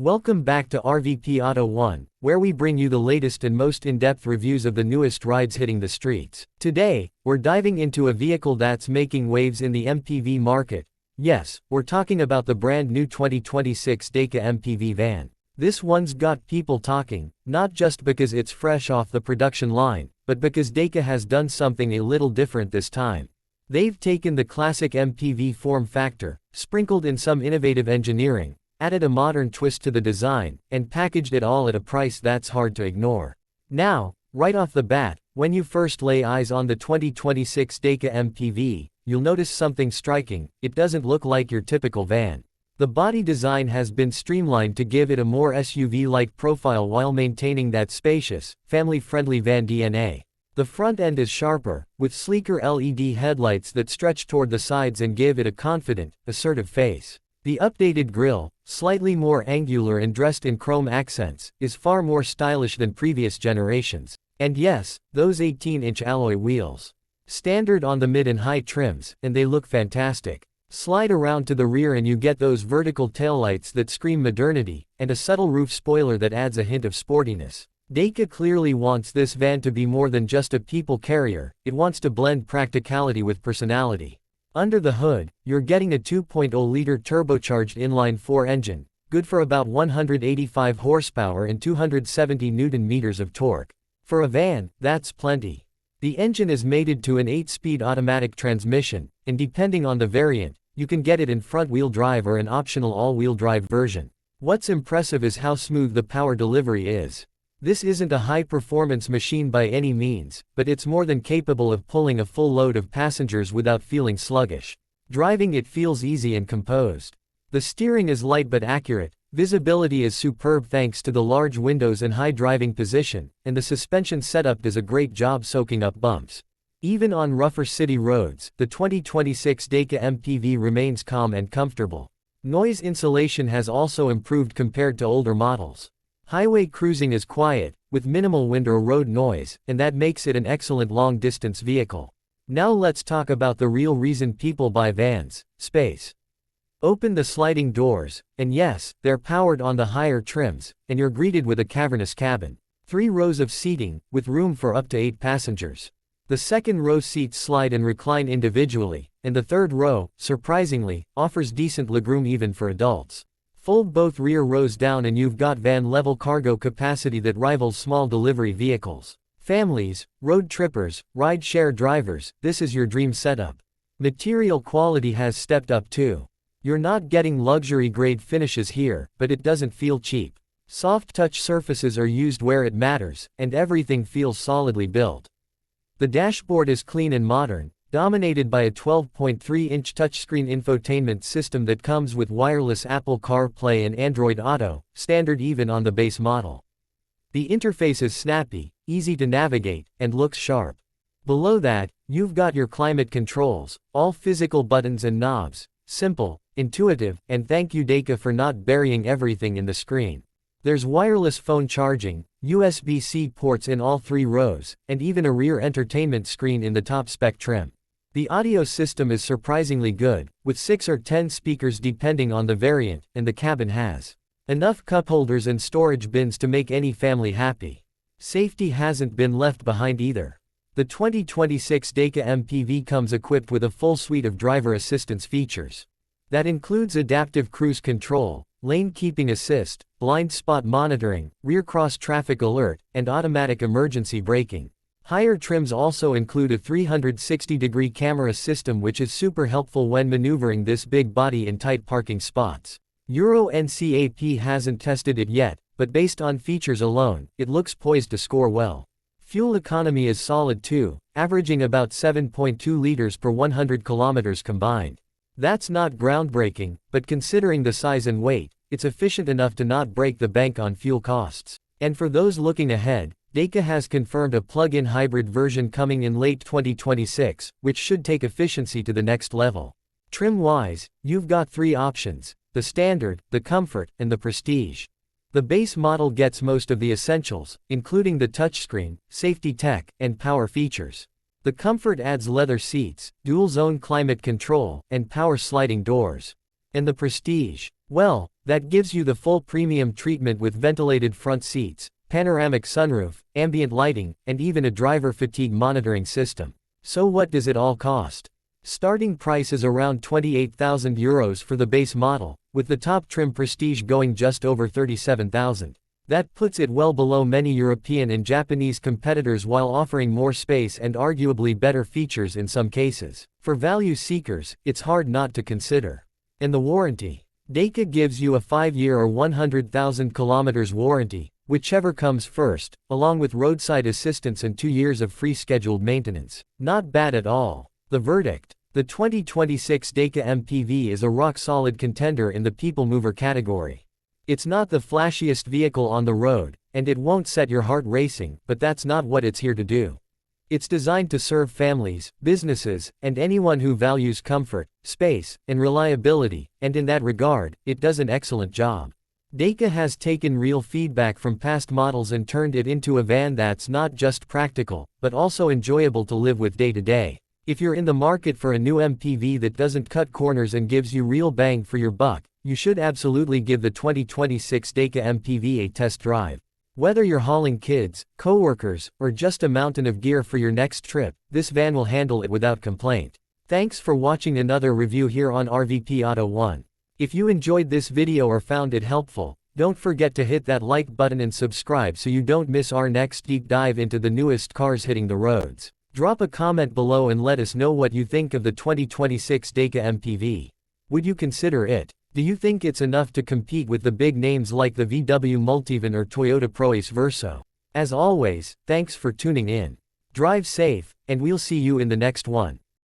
Welcome back to RVP Auto1, where we bring you the latest and most in-depth reviews of the newest rides hitting the streets. Today, we're diving into a vehicle that's making waves in the MPV market. Yes, we're talking about the brand new 2026 Daica MPV van. This one's got people talking, not just because it's fresh off the production line, but because Daica has done something a little different this time. They've taken the classic MPV form factor, sprinkled in some innovative engineering, added a modern twist to the design, and packaged it all at a price that's hard to ignore. Now, right off the bat, when you first lay eyes on the 2026 Daica MPV, you'll notice something striking. It doesn't look like your typical van. The body design has been streamlined to give it a more SUV-like profile while maintaining that spacious, family-friendly van DNA. The front end is sharper, with sleeker LED headlights that stretch toward the sides and give it a confident, assertive face. The updated grille, slightly more angular and dressed in chrome accents, is far more stylish than previous generations. And yes, those 18-inch alloy wheels. Standard on the mid and high trims, and they look fantastic. Slide around to the rear and you get those vertical taillights that scream modernity, and a subtle roof spoiler that adds a hint of sportiness. Daica clearly wants this van to be more than just a people carrier, it wants to blend practicality with personality. Under the hood, you're getting a 2.0-liter turbocharged inline-4 engine, good for about 185 horsepower and 270 Nm of torque. For a van, that's plenty. The engine is mated to an 8-speed automatic transmission, and depending on the variant, you can get it in front-wheel drive or an optional all-wheel drive version. What's impressive is how smooth the power delivery is. This isn't a high-performance machine by any means, but it's more than capable of pulling a full load of passengers without feeling sluggish. Driving it feels easy and composed. The steering is light but accurate, visibility is superb thanks to the large windows and high driving position, and the suspension setup does a great job soaking up bumps. Even on rougher city roads, the 2026 Daica MPV remains calm and comfortable. Noise insulation has also improved compared to older models. Highway cruising is quiet, with minimal wind or road noise, and that makes it an excellent long-distance vehicle. Now let's talk about the real reason people buy vans: space. Open the sliding doors, and yes, they're powered on the higher trims, and you're greeted with a cavernous cabin. 3 rows of seating, with room for up to 8 passengers. The second row seats slide and recline individually, and the third row, surprisingly, offers decent legroom even for adults. Fold both rear rows down and you've got van-level cargo capacity that rivals small delivery vehicles. Families, road trippers, ride-share drivers, this is your dream setup. Material quality has stepped up too. You're not getting luxury-grade finishes here, but it doesn't feel cheap. Soft touch surfaces are used where it matters, and everything feels solidly built. The dashboard is clean and modern, dominated by a 12.3-inch touchscreen infotainment system that comes with wireless Apple CarPlay and Android Auto, standard even on the base model. The interface is snappy, easy to navigate, and looks sharp. Below that, you've got your climate controls, all physical buttons and knobs, simple, intuitive, and thank you Daica for not burying everything in the screen. There's wireless phone charging, USB-C ports in all 3 rows, and even a rear entertainment screen in the top-spec trim. The audio system is surprisingly good, with 6 or 10 speakers depending on the variant, and the cabin has enough cup holders and storage bins to make any family happy. Safety hasn't been left behind either. The 2026 Daica MPV comes equipped with a full suite of driver assistance features. That includes adaptive cruise control, lane keeping assist, blind spot monitoring, rear cross traffic alert, and automatic emergency braking. Higher trims also include a 360-degree camera system which is super helpful when maneuvering this big body in tight parking spots. Euro NCAP hasn't tested it yet, but based on features alone, it looks poised to score well. Fuel economy is solid too, averaging about 7.2 liters per 100 kilometers combined. That's not groundbreaking, but considering the size and weight, it's efficient enough to not break the bank on fuel costs. And for those looking ahead, Daica has confirmed a plug-in hybrid version coming in late 2026, which should take efficiency to the next level. Trim-wise, you've got 3 options: the Standard, the Comfort, and the Prestige. The base model gets most of the essentials, including the touchscreen, safety tech, and power features. The Comfort adds leather seats, dual-zone climate control, and power sliding doors. And the Prestige, Well, that gives you the full premium treatment with ventilated front seats, panoramic sunroof, ambient lighting, and even a driver fatigue monitoring system. So what does it all cost? Starting price is around €28,000 for the base model, with the top trim Prestige going just over €37,000. That puts it well below many European and Japanese competitors while offering more space and arguably better features in some cases. For value seekers, it's hard not to consider. And the warranty. Daica gives you a 5-year or 100,000 kilometers warranty, whichever comes first, along with roadside assistance and 2 years of free scheduled maintenance. Not bad at all. The verdict. The 2026 Daica MPV is a rock-solid contender in the people mover category. It's not the flashiest vehicle on the road, and it won't set your heart racing, but that's not what it's here to do. It's designed to serve families, businesses, and anyone who values comfort, space, and reliability, and in that regard, it does an excellent job. Daica has taken real feedback from past models and turned it into a van that's not just practical, but also enjoyable to live with day to day. If you're in the market for a new MPV that doesn't cut corners and gives you real bang for your buck, you should absolutely give the 2026 Daica MPV a test drive. Whether you're hauling kids, coworkers, or just a mountain of gear for your next trip, this van will handle it without complaint. Thanks for watching another review here on RVP Auto 1. If you enjoyed this video or found it helpful, don't forget to hit that like button and subscribe so you don't miss our next deep dive into the newest cars hitting the roads. Drop a comment below and let us know what you think of the 2026 Daica MPV. Would you consider it? Do you think it's enough to compete with the big names like the VW Multivan or Toyota Proace Verso? As always, thanks for tuning in. Drive safe, and we'll see you in the next one.